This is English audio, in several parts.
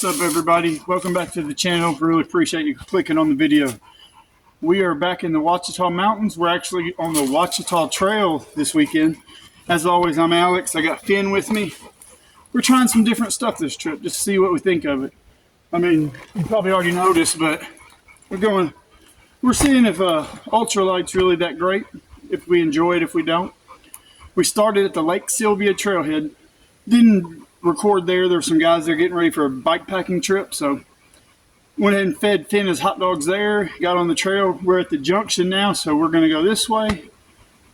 What's up, everybody? Welcome back to the channel. Really appreciate you clicking on the video. We are back in the Ouachita Mountains. We're actually on the Ouachita Trail this weekend. As always, I'm Alex. I got Finn with me. We're trying some different stuff this trip just to see what we think of it. I mean, you probably already noticed, but we're seeing if Ultralight's really that great, if we enjoy it, if we don't. We started at the Lake Sylvia trailhead. Didn't record there. There's some guys there getting ready for a bike packing trip, so went ahead and fed Finn his hot dogs there. Got on the trail. We're at the junction now, so we're going to go this way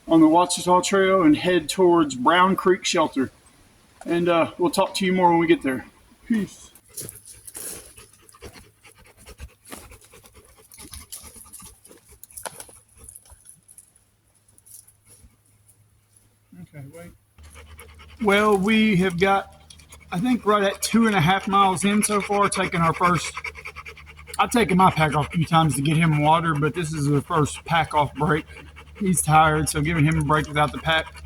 on the Ouachita Trail and head towards Brown Creek Shelter. And we'll talk to you more when we get there. Peace. Okay, wait. Well, we have got, I think, right at 2.5 miles in so far, taking our first. I've taken my pack off a few times to get him water, but this is the first pack off break. He's tired, so giving him a break without the pack.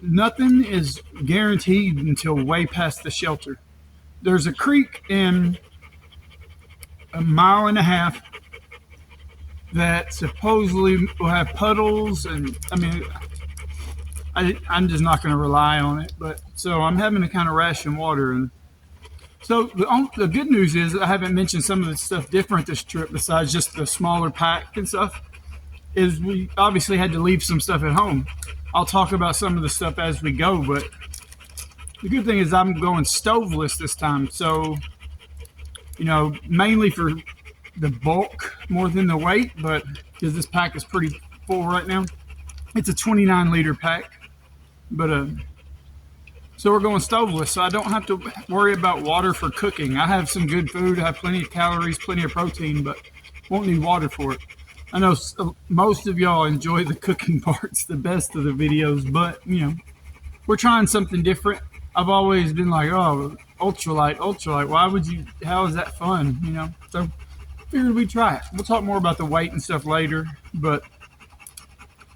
Nothing is guaranteed until way past the shelter. There's a creek in 1.5 miles that supposedly will have puddles, and I mean, I'm just not going to rely on it. But so I'm having to kind of ration water, and so the good news is I haven't mentioned some of the stuff different this trip besides just the smaller pack and stuff. Is we obviously had to leave some stuff at home. I'll talk about some of the stuff as we go, but the good thing is I'm going stoveless this time, so mainly for the bulk more than the weight, but because this pack is pretty full right now. It's a 29 liter pack, but so we're going stoveless, so I don't have to worry about water for cooking. I have some good food. I have plenty of calories, plenty of protein, but won't need water for it. I know most of y'all enjoy the cooking parts the best of the videos, but we're trying something different. I've always been like, oh, ultralight, why would you, how is that fun, so figured we'd try it. We'll talk more about the weight and stuff later, but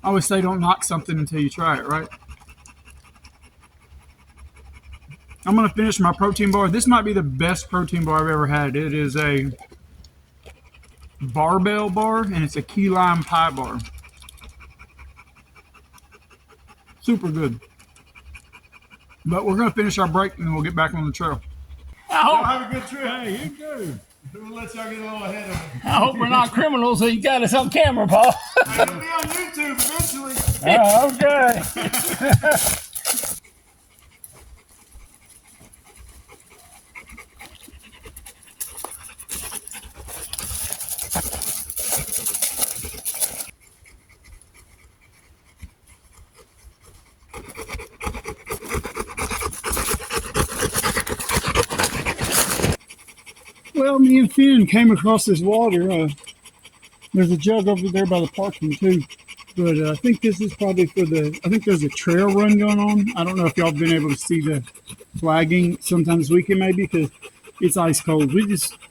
I always say don't knock something until you try it, right? I'm going to finish my protein bar. This might be the best protein bar I've ever had. It is a barbell bar, and it's a key lime pie bar. Super good. But we're going to finish our break, and then we'll get back on the trail. Y'all have a good trip. Hey, you too. We'll let y'all get a little ahead of me. I hope we're not criminals, so you got us on camera, Paul. It'll be on YouTube eventually. Oh, okay. Well, me and Finn came across this water. There's a jug over there by the parking too. But I think this is probably for I think there's a trail run going on. I don't know if y'all been able to see the flagging sometime this weekend maybe, because it's ice cold.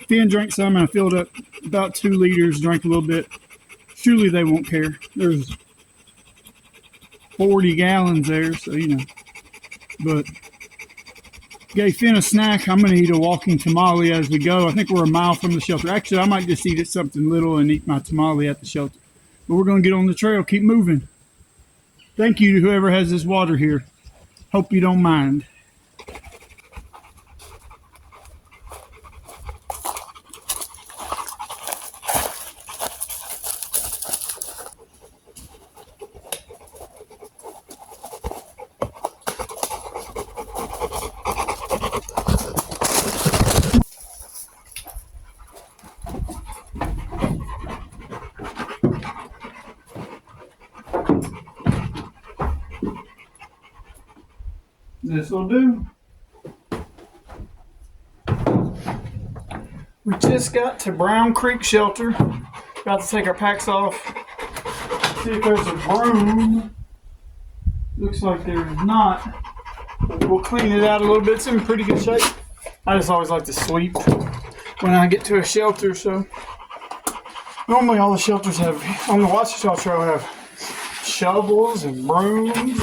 Finn drank some and I filled up about 2 liters, drank a little bit. Surely they won't care. There's 40 gallons there, so but gave Finn a snack. I'm going to eat a walking tamale as we go. I think we're 1 mile from the shelter. Actually, I might just eat something little and eat my tamale at the shelter. But we're going to get on the trail, keep moving. Thank you to whoever has this water here. Hope you don't mind. This will do. We just got to Brown Creek Shelter. About to take our packs off. See if there's a broom. Looks like there is not. We'll clean it out a little bit. It's in pretty good shape. I just always like to sweep when I get to a shelter, so normally all the shelters have, on the Ouachita Trail, have shovels and brooms.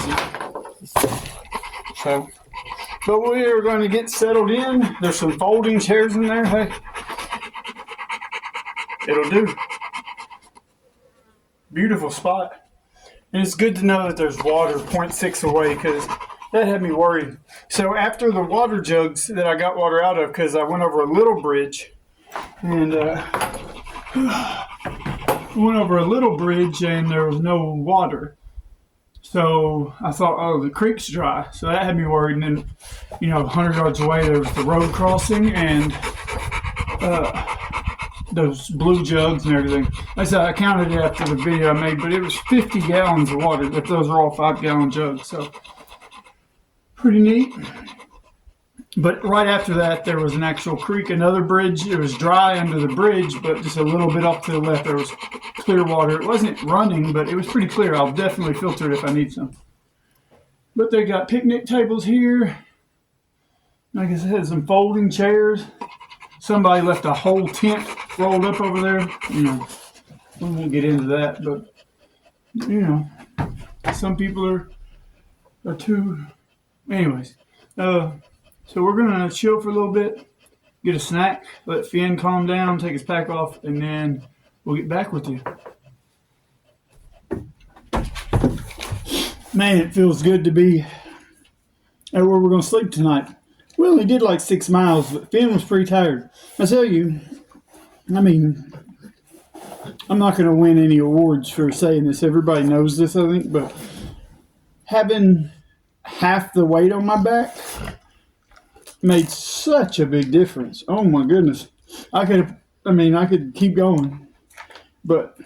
So But we are going to get settled in. There's some folding chairs in there. Hey, it'll do. Beautiful spot. And it's good to know that there's water 0.6 away, because that had me worried. So after the water jugs that I got water out of, because I went over a little bridge, and there was no water. So I thought, oh, the creek's dry. So that had me worried. And then, 100 yards away, there was the road crossing and those blue jugs and everything. Like I said, I counted it after the video I made, but it was 50 gallons of water. But those are all 5-gallon jugs. So pretty neat. But right after that, there was an actual creek, another bridge. It was dry under the bridge, but just a little bit off to the left, there was clear water. It wasn't running, but it was pretty clear. I'll definitely filter it if I need some. But they got picnic tables here. Like I said, some folding chairs. Somebody left a whole tent rolled up over there. We won't get into that, but, some people are too... Anyways, so we're going to chill for a little bit, get a snack, let Finn calm down, take his pack off, and then we'll get back with you. Man, it feels good to be at where we're going to sleep tonight. We only did like 6 miles, but Finn was pretty tired. I tell you, I'm not going to win any awards for saying this. Everybody knows this, I think, but having half the weight on my back made such a big difference. Oh my goodness. I could keep going, but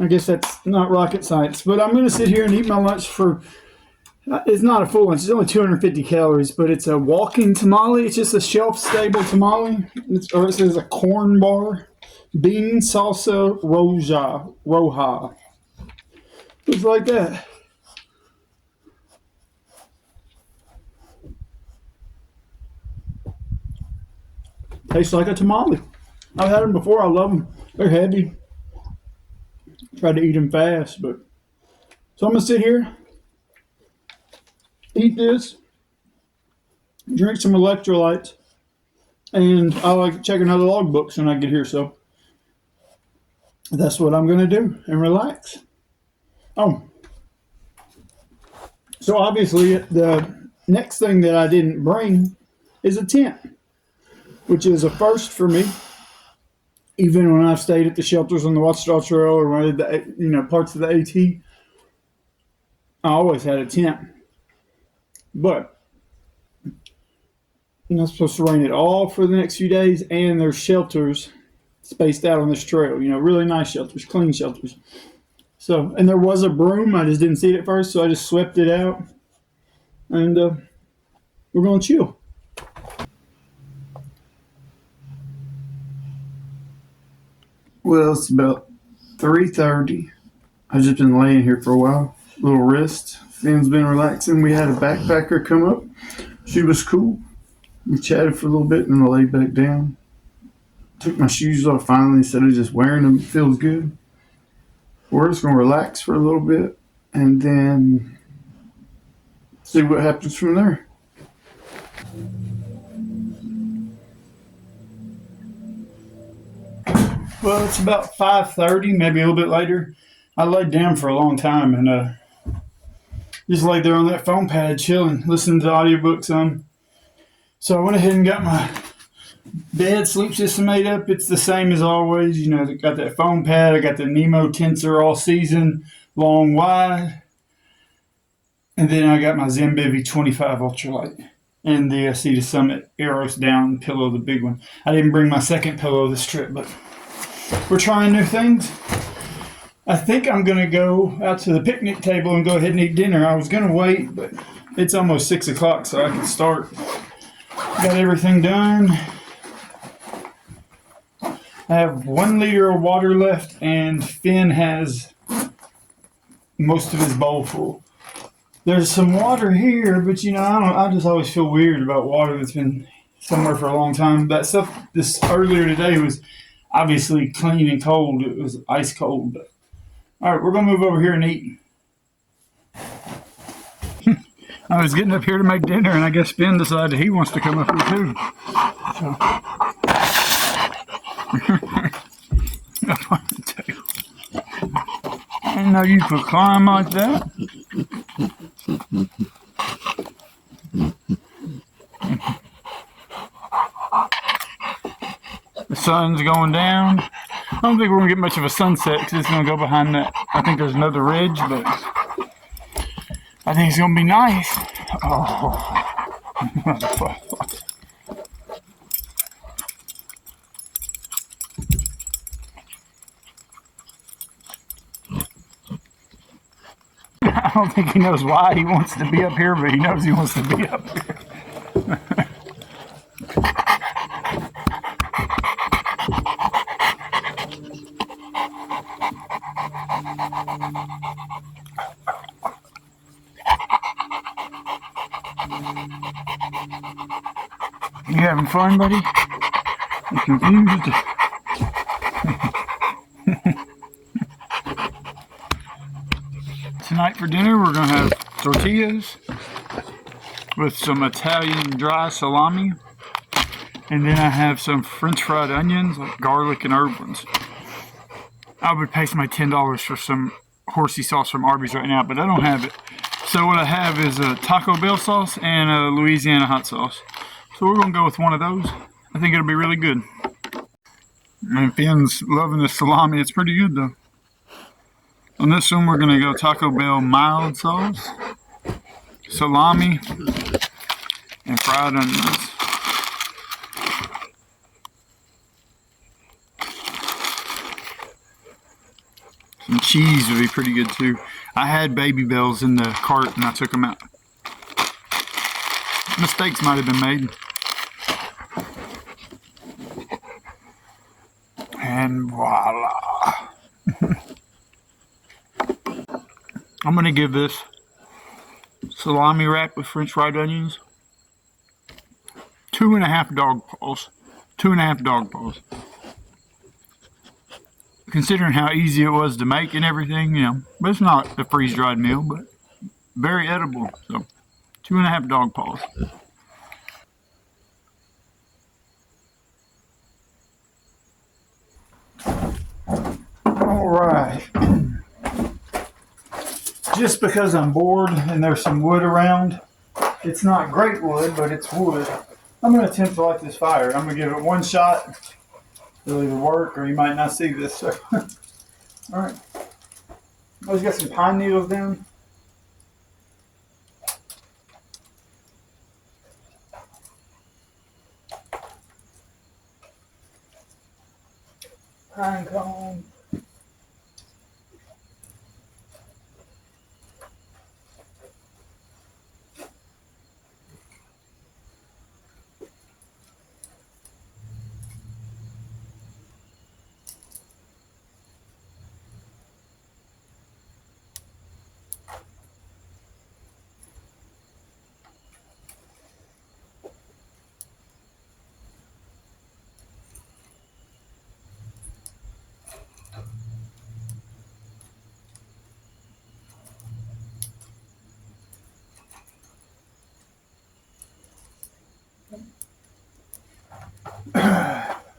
I guess that's not rocket science. But I'm going to sit here and eat my lunch it's not a full lunch. It's only 250 calories, but it's a walking tamale. It's just a shelf-stable tamale. It says a corn bar, bean salsa roja. It's like that. Tastes like a tamale. I've had them before. I love them. They're heavy. Try to eat them fast, so I'm gonna sit here, eat this, drink some electrolytes, and I like checking out the logbooks when I get here. So that's what I'm gonna do and relax. Oh, so obviously the next thing that I didn't bring is a tent, which is a first for me. Even when I've stayed at the shelters on the Ouachita Trail or when I did the, parts of the AT, I always had a tent. But you're not supposed to rain at all for the next few days, and there's shelters spaced out on this trail. Really nice shelters, clean shelters. So, and there was a broom. I just didn't see it at first, so I just swept it out, and we're going to chill. Well, it's about 3:30. I've just been laying here for a while. Little rest. Finn's been relaxing. We had a backpacker come up. She was cool. We chatted for a little bit, and then I laid back down. Took my shoes off finally instead of just wearing them. It feels good. We're just going to relax for a little bit and then see what happens from there. Well, it's about 5:30, maybe a little bit later. I laid down for a long time and just laid there on that foam pad chilling, listening to the audiobooks on. So I went ahead and got my bed sleep system made up. It's the same as always. Got that foam pad. I got the Nemo Tensor all season, long wide. And then I got my Zenbivy 25 Ultralight and the Sea to Summit Eros Down pillow, the big one. I didn't bring my second pillow this trip, but we're trying new things. I think I'm going to go out to the picnic table and go ahead and eat dinner. I was going to wait, but it's almost 6 o'clock, so I can start. Got everything done. I have 1 liter of water left, and Finn has most of his bowl full. There's some water here, but I just always feel weird about water that's been somewhere for a long time. That stuff this earlier today was obviously clean and cold. It was ice cold. But all right, we're gonna move over here and eat. I was getting up here to make dinner, and I guess Ben decided he wants to come up here too. So. Up on the table. I didn't know you could climb like that. The sun's going down. I don't think we're going to get much of a sunset because it's going to go behind that. I think there's another ridge, but I think it's going to be nice. Oh. I don't think he knows why he wants to be up here, but he knows he wants to be up here. You having fun, buddy? You confused? Tonight for dinner, we're going to have tortillas with some Italian dry salami. And then I have some French fried onions, like garlic and herb ones. I would pay my $10 for some horsey sauce from Arby's right now, but I don't have it. So what I have is a Taco Bell sauce and a Louisiana hot sauce. So we're going to go with one of those. I think it'll be really good. And Finn's loving the salami. It's pretty good though. On this one, we're going to go Taco Bell mild sauce, salami, and fried onions. Some cheese would be pretty good too. I had Baby Bells in the cart and I took them out. Mistakes might have been made. And voila. I'm going to give this salami wrap with French fried onions 2.5 dog paws. 2.5 dog paws. Considering how easy it was to make and everything, you know, but it's not a freeze-dried meal, but very edible. So 2.5 dog paws. All right. Just because I'm bored and there's some wood around, it's not great wood, but it's wood. I'm going to attempt to light this fire. I'm going to give it one shot. It'll either work or you might not see this. So. All right. Oh, he's got some pine needles down. Pine cone.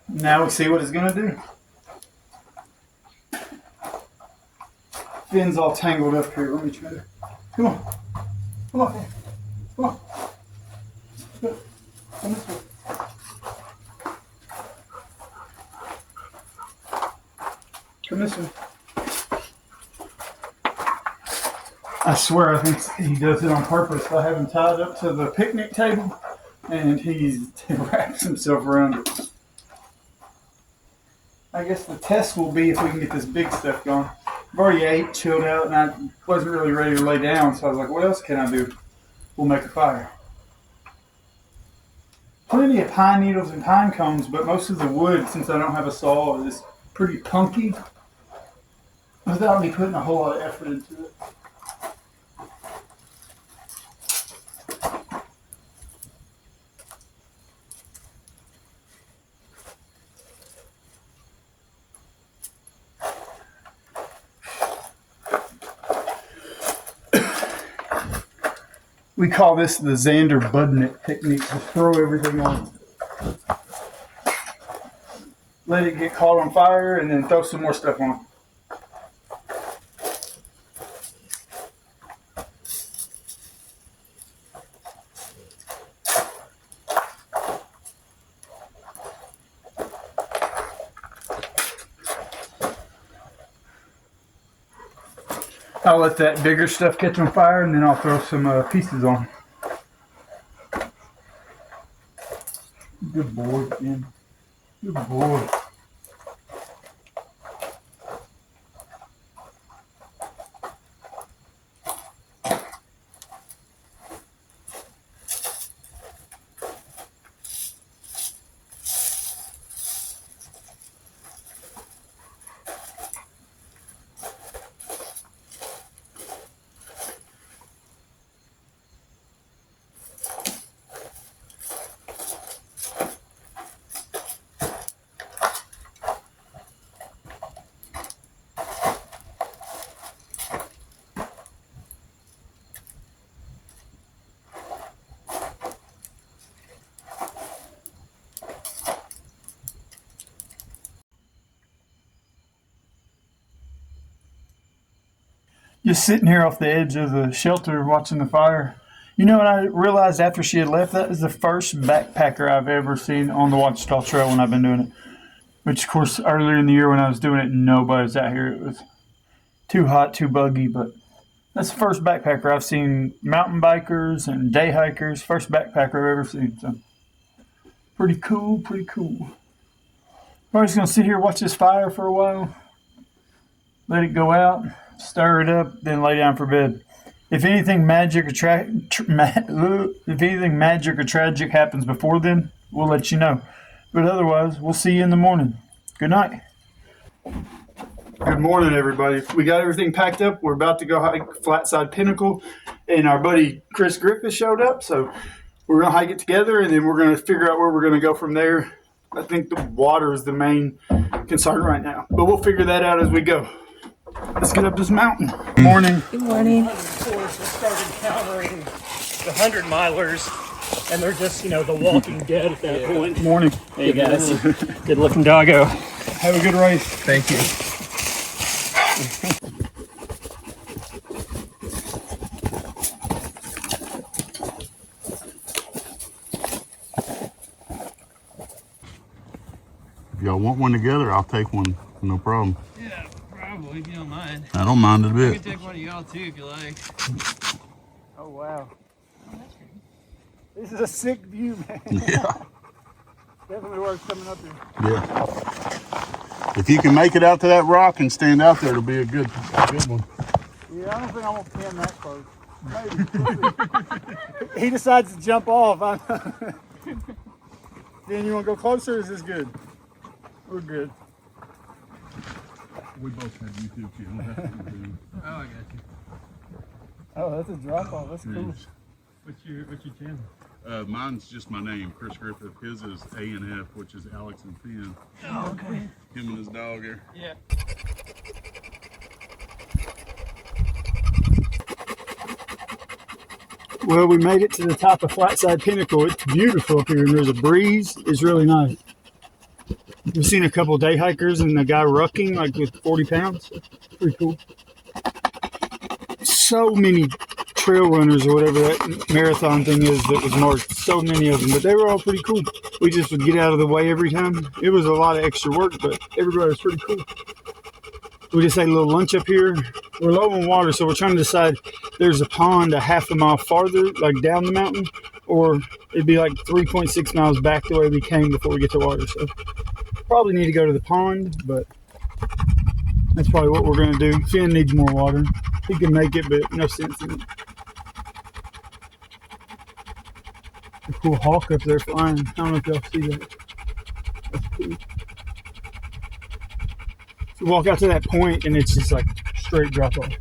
Now we see what it's going to do. Finn's all tangled up here. Let me try to. Come on. Come on, Finn. Come on. Come this way. Come this way. I swear I think he does it on purpose. I have him tied up to the picnic table and he wraps himself around it. I guess the test will be if we can get this big stuff going. I've already ate, chilled out, and I wasn't really ready to lay down, so I was like, what else can I do? We'll make a fire. Plenty of pine needles and pine cones, but most of the wood, since I don't have a saw, is pretty punky without me putting a whole lot of effort into it. We call this the Xander Budnick technique. Just throw everything on. Let it get caught on fire and then throw some more stuff on. I'll let that bigger stuff catch on fire and then I'll throw some pieces on. Good boy, Ben. Good boy. Just sitting here off the edge of the shelter watching the fire. You know what I realized after she had left? That is the first backpacker I've ever seen on the Ouachita Trail when I've been doing it. Which, of course, earlier in the year when I was doing it, nobody was out here. It was too hot, too buggy. But that's the first backpacker I've seen. Mountain bikers and day hikers. First backpacker I've ever seen. So, pretty cool, pretty cool. We're just going to sit here and watch this fire for a while. Let it go out. Stir it up, then lay down for bed. If anything magic or tragic happens before then, we'll let you know. But otherwise, we'll see you in the morning. Good night. Good morning, everybody. We got everything packed up. We're about to go hike Flatside Pinnacle, and our buddy Chris Griffith showed up, so we're going to hike it together, and then we're going to figure out where we're going to go from there. I think the water is the main concern right now, but we'll figure that out as we go. Let's get up this mountain. Good morning. Good morning. Of course, we started encountering the 100-milers, and they're just, the Walking Dead at that point. Good morning. Hey guys, good looking doggo. Have a good race. Thank you. If y'all want one together, I'll take one. No problem. Yeah, probably, if you don't mind. I don't mind it a I bit. can take one of y'all too if you like. Oh, wow. This is a sick view, man. Yeah. Definitely worth coming up here. Yeah. If you can make it out to that rock and stand out there, it'll be a good one. Yeah, I don't think I'm going to pin that close. Maybe. He decides to jump off. Then you want to go closer, or is this good? We're good. We both have YouTube channels. Oh, I got you. Oh, that's a drop off. That's cool. What's your channel? Mine's just my name, Chris Griffith. His is A&F, which is Alex and Finn. Oh, okay. Him and his dog here. Yeah. Well, we made it to the top of Flatside Pinnacle. It's beautiful up here, and there's a breeze. It's really nice. We've seen a couple day hikers and a guy rucking like with 40 pounds. Pretty cool. So many trail runners or whatever that marathon thing is that was marked. So many of them, but they were all pretty cool. We just would get out of the way every time. It was a lot of extra work, but everybody was pretty cool. We just had a little lunch up here. We're low on water, so we're trying to decide there's a pond a half a mile farther, like down the mountain, or it'd be like 3.6 miles back the way we came before we get to water. So probably need to go to the pond, but that's probably what we're going to do. Finn needs more water. He can make it, but no sense in it. A cool hawk up there flying. I don't know if y'all see that. That's cool. So walk out to that point, and it's just like straight drop off.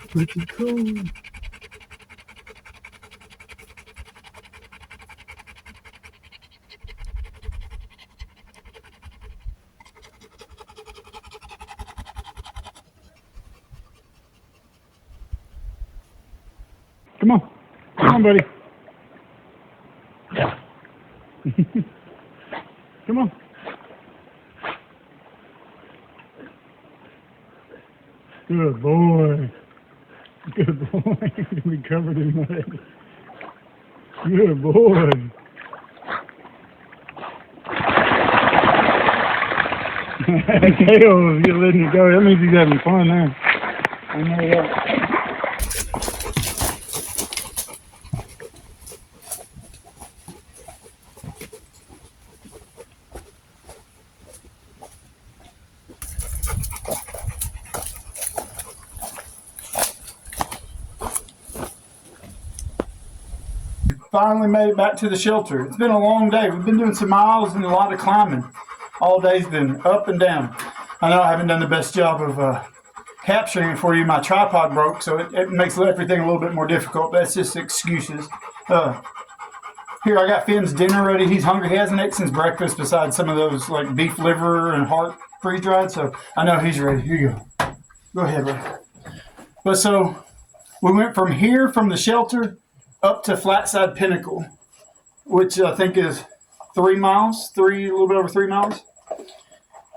Pretty cool. Come on. Come on, buddy. Come on. Good boy. Good boy. We covered in mud. Good boy. Tails, you're letting it go. That means he's having fun now. I know that. Finally made it back to the shelter. It's been a long day. We've been doing some miles and a lot of climbing. All day's been up and down. I know I haven't done the best job of capturing it for you. My tripod broke, so it makes everything a little bit more difficult. That's just excuses. Here, I got Finn's dinner ready. He's hungry. He hasn't ate since breakfast besides some of those like beef liver and heart freeze-dried, so I know he's ready. Here you go. Go ahead, bro. But so we went from here, from the shelter, up to Flatside Pinnacle, which I think is 3 miles, a little bit over 3 miles.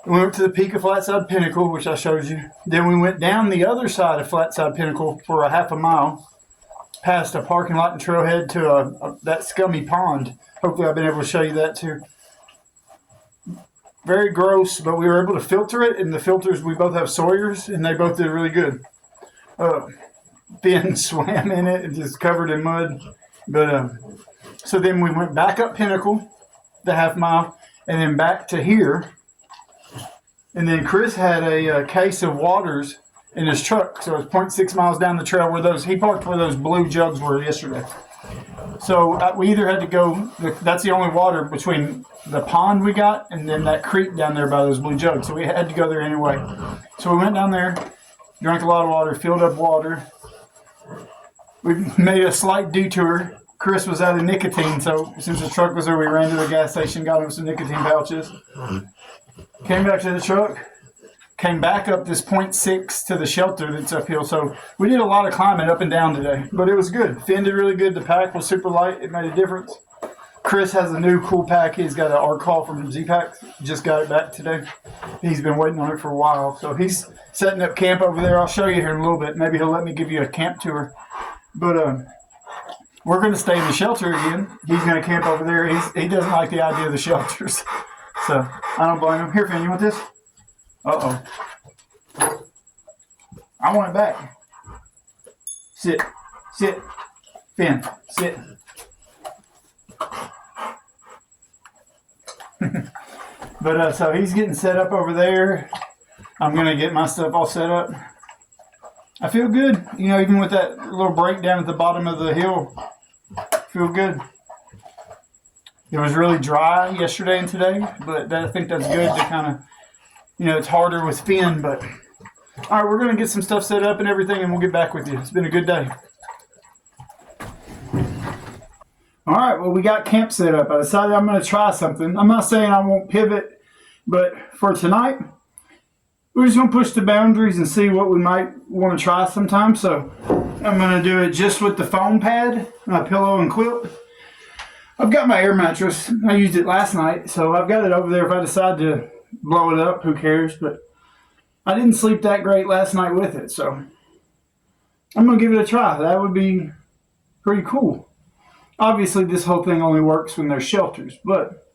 We went to the peak of Flatside Pinnacle, which I showed you. Then we went down the other side of Flatside Pinnacle for a half a mile, past a parking lot and trailhead to that scummy pond. Hopefully I've been able to show you that too. Very gross, but we were able to filter it, and the filters, we both have Sawyers, and they both did really good. Finn swam in it and just covered in mud. But so then we went back up Pinnacle, the half mile, and then back to here. And then Chris had a case of waters in his truck, so it's 0.6 miles down the trail where he parked where those blue jugs were yesterday. So we either had to go, that's the only water between the pond we got and then that creek down there by those blue jugs. So we had to go there anyway. So we went down there, drank a lot of water, filled up water. We made a slight detour. Chris was out of nicotine, so since the truck was there, we ran to the gas station, got him some nicotine pouches. Came back to the truck, came back up this 0.6 to the shelter that's uphill. So we did a lot of climbing up and down today, but it was good. Finn did really good. The pack was super light. It made a difference. Chris has a new cool pack. He's got an art call from Z-Pack. Just got it back today. He's been waiting on it for a while. So he's setting up camp over there. I'll show you here in a little bit. Maybe he'll let me give you a camp tour. But we're going to stay in the shelter again. He's going to camp over there. He doesn't like the idea of the shelters. So I don't blame him. Here, Finn, you want this? Uh-oh. I want it back. Sit. Sit. Finn, sit. But so he's getting set up over there. I'm going to get my stuff all set up. I feel good. You know, even with that little break down at the bottom of the hill, feel good. It was really dry yesterday and today, but I think that's good to kind of, you know, it's harder with Finn, but all right, we're going to get some stuff set up and everything, and we'll get back with you. It's been a good day. All right, well, we got camp set up. I decided I'm going to try something. I'm not saying I won't pivot, but for tonight, we're just going to push the boundaries and see what we might want to try sometime. So I'm going to do it just with the foam pad, my pillow and quilt. I've got my air mattress. I used it last night, so I've got it over there. If I decide to blow it up, who cares? But I didn't sleep that great last night with it, so I'm going to give it a try. That would be pretty cool. Obviously, this whole thing only works when there's shelters, but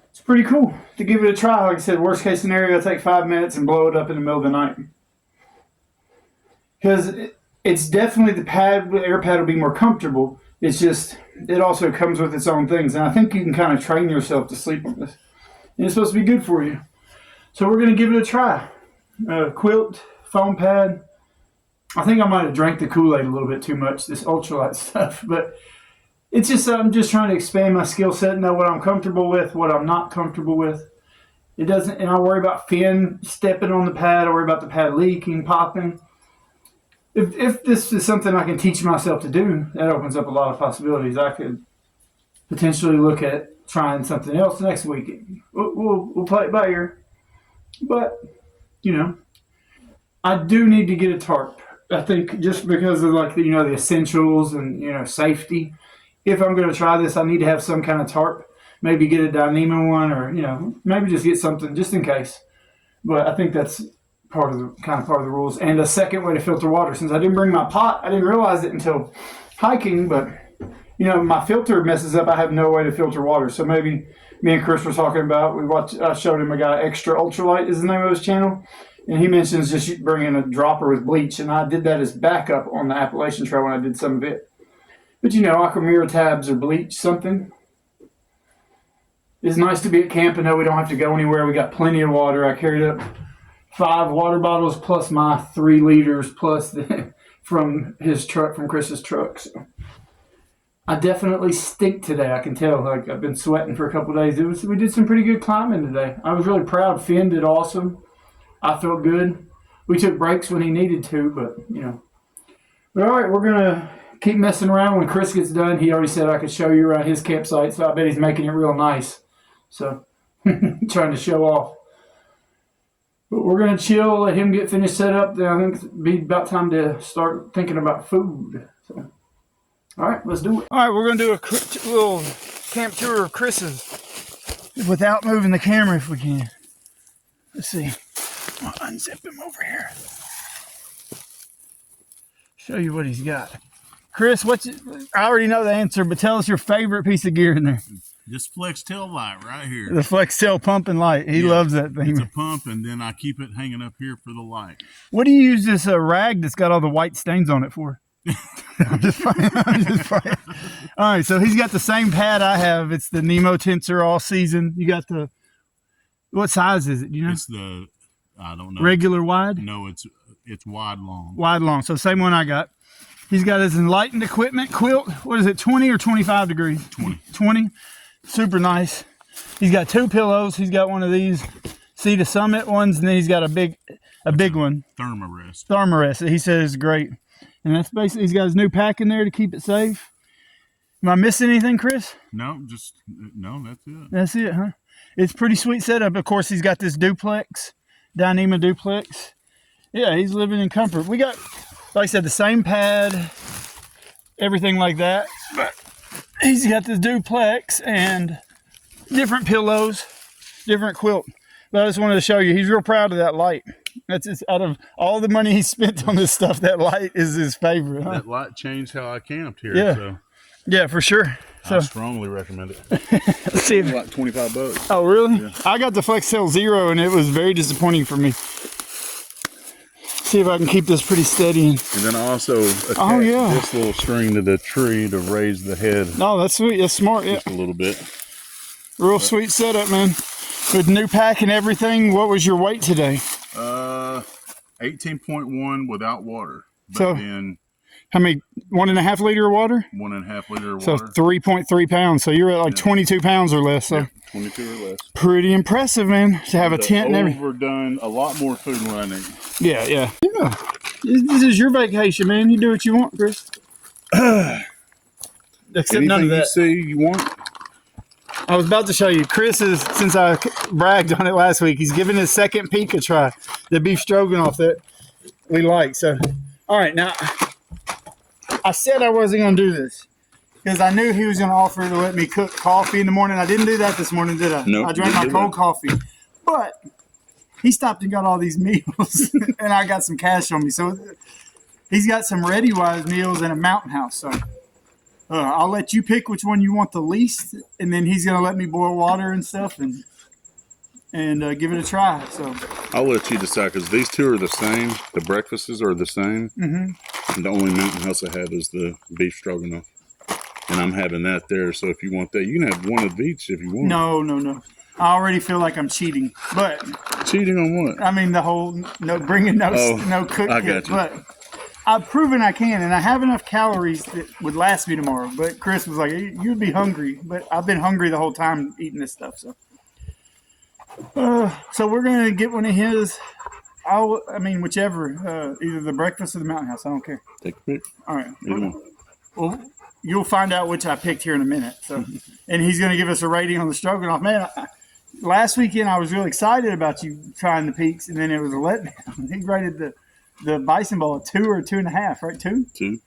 it's pretty cool to give it a try. Like I said, worst case scenario, I'll take 5 minutes and blow it up in the middle of the night. Because it's definitely the air pad will be more comfortable. It's just, it also comes with its own things. And I think you can kind of train yourself to sleep on this. And it's supposed to be good for you. So we're going to give it a try. Quilt, foam pad. I think I might have drank the Kool-Aid a little bit too much, this ultralight stuff. But it's just, I'm just trying to expand my skill set, know what I'm comfortable with, what I'm not comfortable with. It doesn't, and I worry about Finn stepping on the pad. I worry about the pad leaking, popping. If this is something I can teach myself to do, that opens up a lot of possibilities. I could potentially look at trying something else next week. We'll play it by ear. But, you know, I do need to get a tarp. I think just because of like the essentials and safety. If I'm going to try this, I need to have some kind of tarp. Maybe get a Dyneema one, or maybe just get something just in case. But I think that's part of the rules. And a second way to filter water. Since I didn't bring my pot, I didn't realize it until hiking. But my filter messes up. I have no way to filter water. So maybe me and Chris were talking about. I showed him a guy, Extra Ultralight is the name of his channel, and he mentions just bringing a dropper with bleach. And I did that as backup on the Appalachian Trail when I did some of it. But Aquamira tabs or bleach something. It's nice to be at camp and know we don't have to go anywhere. We got plenty of water. I carried up 5 water bottles plus my 3 liters plus from Chris's truck. So I definitely stink today. I can tell. Like I've been sweating for a couple of days. We did some pretty good climbing today. I was really proud. Finn did awesome. I felt good. We took breaks when he needed to, but But all right, we're gonna keep messing around. When Chris gets done, he already said I could show you around his campsite, so I bet he's making it real nice. So, trying to show off. But we're going to chill, let him get finished set up. Then I think it'll be about time to start thinking about food. So, all right, let's do it. All right, we're going to do a little camp tour of Chris's without moving the camera if we can. Let's see. I'll unzip him over here. Show you what he's got. Chris, I already know the answer, but tell us your favorite piece of gear in there. This flex tail light right here. The flex tail pump and light. He loves that thing. It's a pump, and then I keep it hanging up here for the light. What do you use this rag that's got all the white stains on it for? I'm just playing. All right, so he's got the same pad I have. It's the Nemo Tensor all season. You got what size is it? Do you know? It's I don't know. Regular wide? No, it's wide long. Wide long. So same one I got. He's got his enlightened equipment quilt. What is it, 20 or 25 degrees? 20. 20. Super nice. He's got 2 pillows. He's got one of these Sea to Summit ones, and then he's got a big one. Thermarest. That he says is great. And that's basically, he's got his new pack in there to keep it safe. Am I missing anything, Chris? No, that's it. That's it, huh? It's pretty sweet setup. Of course, he's got this Dyneema duplex. Yeah, he's living in comfort. We got, like I said, the same pad, everything like that. But he's got this duplex and different pillows, different quilt. But I just wanted to show you, he's real proud of that light. That's just, out of all the money he spent on this stuff, that light is his favorite. Huh? That light changed how I camped here. Yeah, so yeah, for sure. So I strongly recommend it. Let's see. Like $25. Oh, really? Yeah. I got the FlexTail Zero, and it was very disappointing for me. See if I can keep this pretty steady. And then I also attach this little string to the tree to raise the head. Oh, that's sweet. That's smart. Yeah, just a little bit. Real sweet setup, man. With new pack and everything. What was your weight today? 18.1 without water. But so then how many? 1.5 liter of water. 1.5 liter of so water. 3.3 pounds. So you're at like 22 pounds or less. So 22 or less. Pretty impressive, man. To have a tent and everything. Overdone a lot more food than I need. Yeah. This is your vacation, man. You do what you want, Chris. Except anything none of that. You see you want? I was about to show you. Chris is, since I bragged on it last week, he's giving his second peak a try. The beef stroganoff that we like. So, all right, now I said I wasn't going to do this because I knew he was going to offer to let me cook coffee in the morning. I didn't do that this morning, did I? No. I drank my cold coffee, but he stopped and got all these meals, and I got some cash on me. So he's got some ReadyWise meals and a Mountain House. So. I'll let you pick which one you want the least, and then he's gonna let me boil water and stuff and give it a try. So I'll let you decide because these two are the same. The breakfasts are the same. Mm-hmm. And the only Mountain House I have is the beef stroganoff, and I'm having that there. So if you want that, you can have one of each if you want. No. I already feel like I'm cheating, but cheating on what? I mean the whole no cook. I got you. But I've proven I can, and I have enough calories that would last me tomorrow. But Chris was like, "You'd be hungry," but I've been hungry the whole time eating this stuff. So we're gonna get one of his. Whichever, either the breakfast or the Mountain House. I don't care. Take a pick. All right. Either one. Well, you'll find out which I picked here in a minute. So, and he's gonna give us a rating on the stroganoff. Man, last weekend I was really excited about you trying the peaks, and then it was a letdown. He rated the bison bowl a 2 or 2.5, right? 2? 2.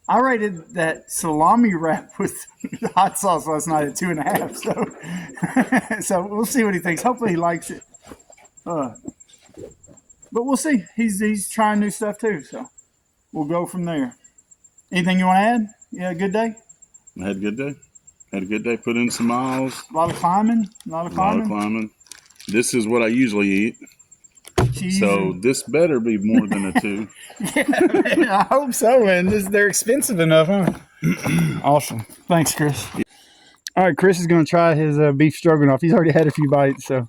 I rated that salami wrap with hot sauce last night at 2.5. So, so we'll see what he thinks. Hopefully he likes it. But we'll see. He's trying new stuff too. So we'll go from there. Anything you want to add? Yeah, good day. I had a good day. Had a good day. Put in some miles. A lot of climbing. A lot of climbing. This is what I usually eat. Cheese So this better be more than a 2. Yeah, man, I hope so, man. They're expensive enough, huh? Awesome. Thanks, Chris. All right, Chris is going to try his beef stroganoff. He's already had a few bites, so.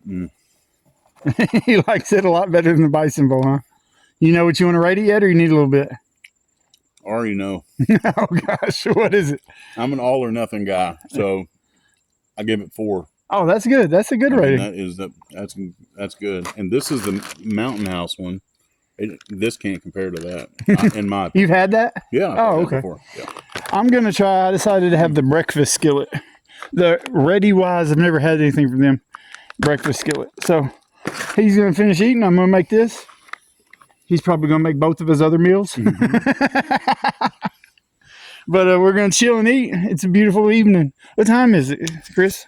He likes it a lot better than the bison bowl, huh? You know what you want to rate it yet, or you need a little bit? Already know. Oh, gosh. What is it? I'm an all or nothing guy, so I give it 4. Oh, that's good. That's a good rating. That's good. And this is the Mountain House one. This can't compare to that. In my opinion. You've had that? Yeah. Oh, okay. Yeah. I'm going to try. I decided to have the breakfast skillet. The Ready Wise, I've never had anything from them. Breakfast skillet. So he's going to finish eating. I'm going to make this. He's probably going to make both of his other meals. Mm-hmm. But we're going to chill and eat. It's a beautiful evening. What time is it, Chris?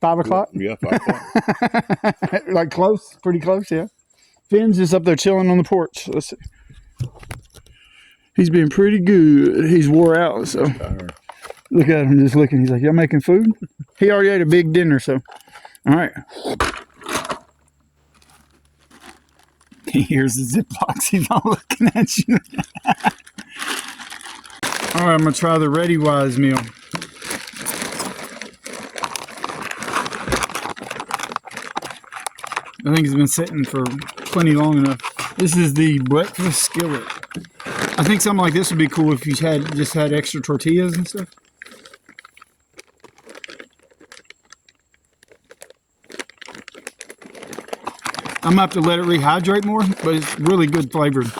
5 o'clock? Yeah, 5 o'clock. Like close? Pretty close, yeah. Finn's just up there chilling on the porch. Let's see. He's been pretty good. He's wore out, so. Look at him just looking. He's like, y'all making food? He already ate a big dinner, so. All right. Here's the Ziplocs. He's all looking at you. All right, I'm going to try the Ready Wise meal. I think it's been sitting for plenty long enough. This is the breakfast skillet. I think something like this would be cool if you just had extra tortillas and stuff. I'm going to have to let it rehydrate more, but it's really good flavored.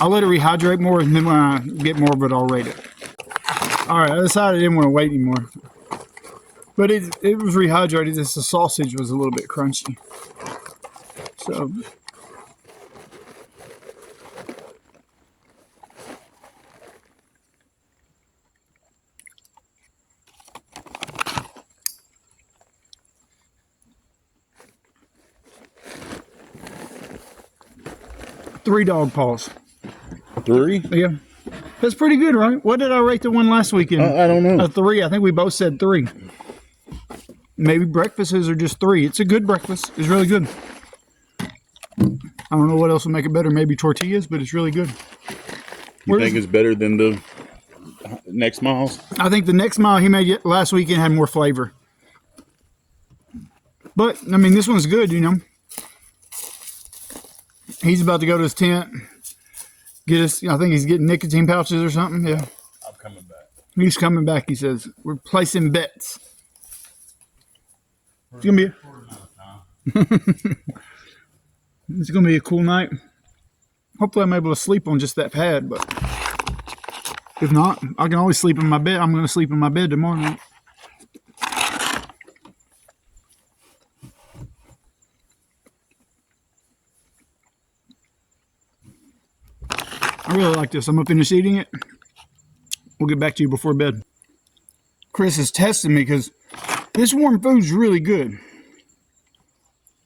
I'll let it rehydrate more, and then when I get more of it, I'll rate it. All right, I decided I didn't want to wait anymore. But it was rehydrated. Just the sausage was a little bit crunchy. So, three dog paws. 3? Yeah. That's pretty good, right? What did I rate the one last weekend? I don't know. A 3. I think we both said 3. Maybe breakfasts are just 3. It's a good breakfast. It's really good. I don't know what else would make it better. Maybe tortillas, but it's really good. You think it's better than the Next Miles? I think the Next Mile he made last weekend had more flavor. But, I mean, this one's good, you know. He's about to go to his tent. Get us, I think he's getting nicotine pouches or something. Yeah. I'm coming back. He's coming back, he says. We're placing bets. It's going to be it's going to be a cool night. Hopefully I'm able to sleep on just that pad, but if not, I can always sleep in my bed. I'm going to sleep in my bed tomorrow night. I really like this. I'm going to finish eating it. We'll get back to you before bed. Chris is testing me because this warm food's really good.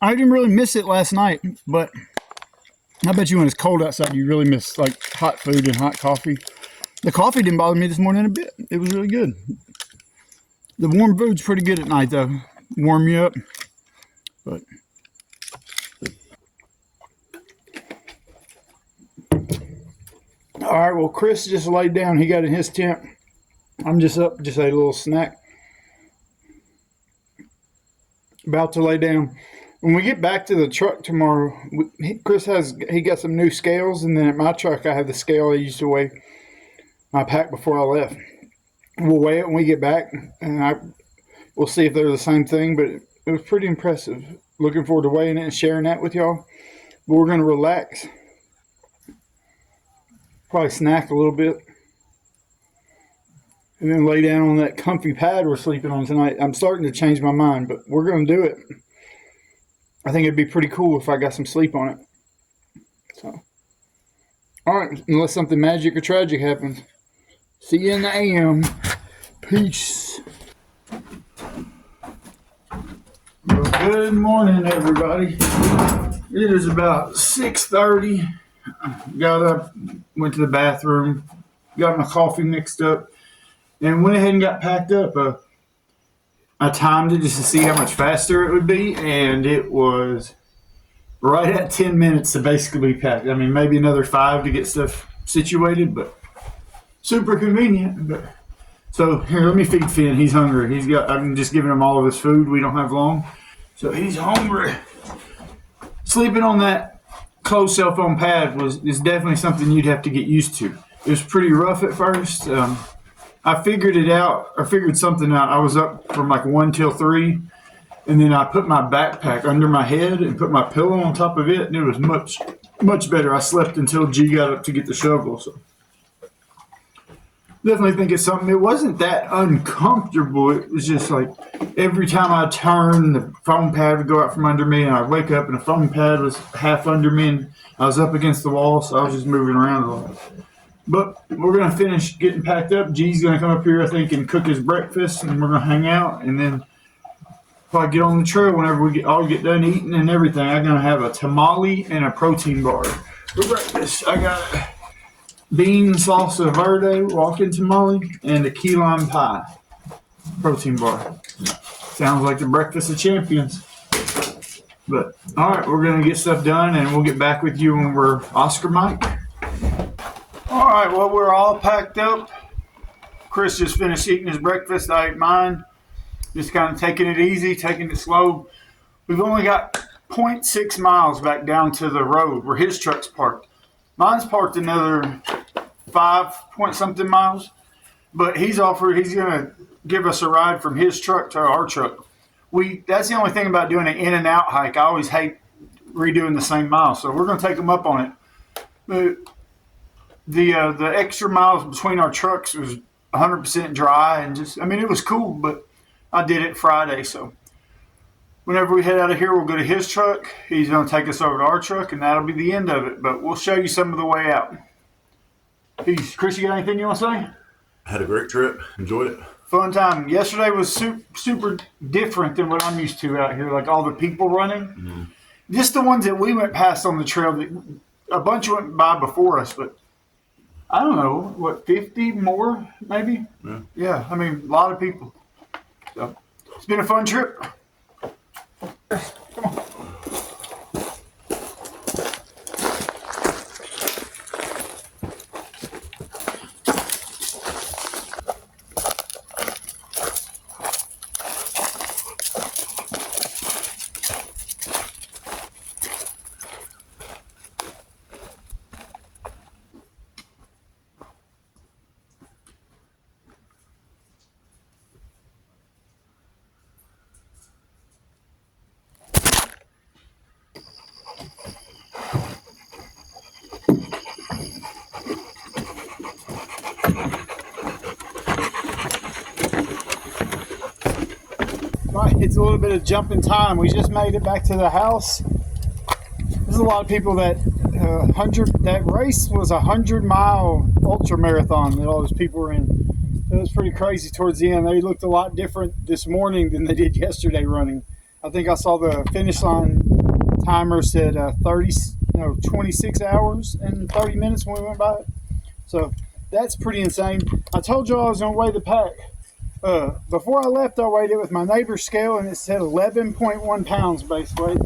I didn't really miss it last night, but I bet you when it's cold outside, you really miss like hot food and hot coffee. The coffee didn't bother me this morning a bit. It was really good. The warm food's pretty good at night though. Warm you up. But all right, well, Chris just laid down. He got in his tent. I'm just up, just ate a little snack. About to lay down. When we get back to the truck tomorrow, Chris got some new scales, and then at my truck I have the scale I used to weigh my pack before I left. We'll weigh it when we get back, and we'll see if they're the same thing, but it was pretty impressive. Looking forward to weighing it and sharing that with y'all. But we're going to relax. Probably snack a little bit. And then lay down on that comfy pad we're sleeping on tonight. I'm starting to change my mind, but we're going to do it. I think it'd be pretty cool if I got some sleep on it. So, all right, unless something magic or tragic happens. See you in the AM. Peace. Well, good morning, everybody. It is about 6:30. Got up, went to the bathroom, got my coffee mixed up, and went ahead and got packed up. I timed it just to see how much faster it would be, and it was right at 10 minutes to basically be packed. I mean, maybe another 5 to get stuff situated, but super convenient. But so here, let me feed Finn. He's hungry. I'm just giving him all of his food. We don't have long, so he's hungry. Sleeping on that closed cell phone pad is definitely something you'd have to get used to. It was pretty rough at first. I figured it out. I figured something out. I was up from like 1 till 3, and then I put my backpack under my head and put my pillow on top of it, and it was much better. I slept until G got up to get the shovel. So definitely think it's something. It wasn't that uncomfortable. It was just like every time I turned, the phone pad would go out from under me, and I'd wake up and the phone pad was half under me, and I was up against the wall, so I was just moving around a lot. But we're going to finish getting packed up. G's going to come up here, I think, and cook his breakfast, and we're going to hang out, and then probably get on the trail whenever we get done eating and everything. I'm going to have a tamale and a protein bar for breakfast. I got bean salsa verde walking tamale and a key lime pie protein bar. Sounds like the breakfast of champions. But all right, we're going to get stuff done, and we'll get back with you when we're Oscar Mike. All right, well, we're all packed up. Chris just finished eating his breakfast. I ate mine. Just kind of taking it easy, taking it slow. We've only got 0.6 miles back down to the road where his truck's parked. Mine's parked another 5 point something miles, but he's going to give us a ride from his truck to our truck. That's the only thing about doing an in and out hike. I always hate redoing the same mile, so we're going to take him up on it. The extra miles between our trucks was 100% dry, and it was cool, but I did it Friday, so whenever we head out of here, we'll go to his truck. He's going to take us over to our truck, and that'll be the end of it, but we'll show you some of the way out. Peace. Chris, you got anything you want to say? Had a great trip. Enjoyed it. Fun time. Yesterday was super different than what I'm used to out here, like all the people running. Mm-hmm. Just the ones that we went past on the trail. A bunch went by before us, but I don't know, what, 50 more, maybe? Yeah, a lot of people. So, it's been a fun trip. Come on. Right, it's a little bit of jumping time. We just made it back to the house. There's a lot of people that race was 100-mile ultramarathon that all those people were in. It was pretty crazy towards the end. They looked a lot different this morning than they did yesterday running. I think I saw the finish line timer said 26 hours and 30 minutes when we went by it. So that's pretty insane. I told you I was going to weigh the pack. Before I left, I weighed it with my neighbor's scale, and it said 11.1 pounds base weight.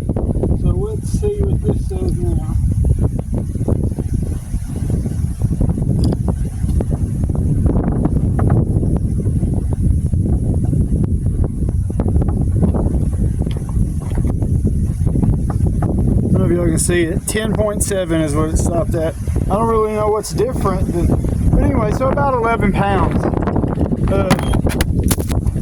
So let's see what this says now. I don't know if y'all can see it. 10.7 is what it stopped at. I don't really know what's different, but anyway, so about 11 pounds.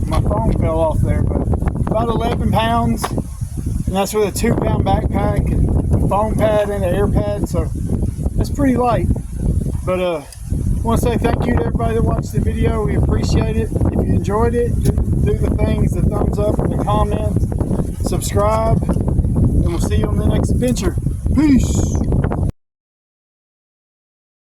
My phone fell off there, but about 11 pounds, and that's with a 2-pound backpack and a phone pad and an air pad, so that's pretty light. But I want to say thank you to everybody that watched the video. We appreciate it. If you enjoyed it, do the things, the thumbs up, the comments, subscribe, and we'll see you on the next adventure. Peace.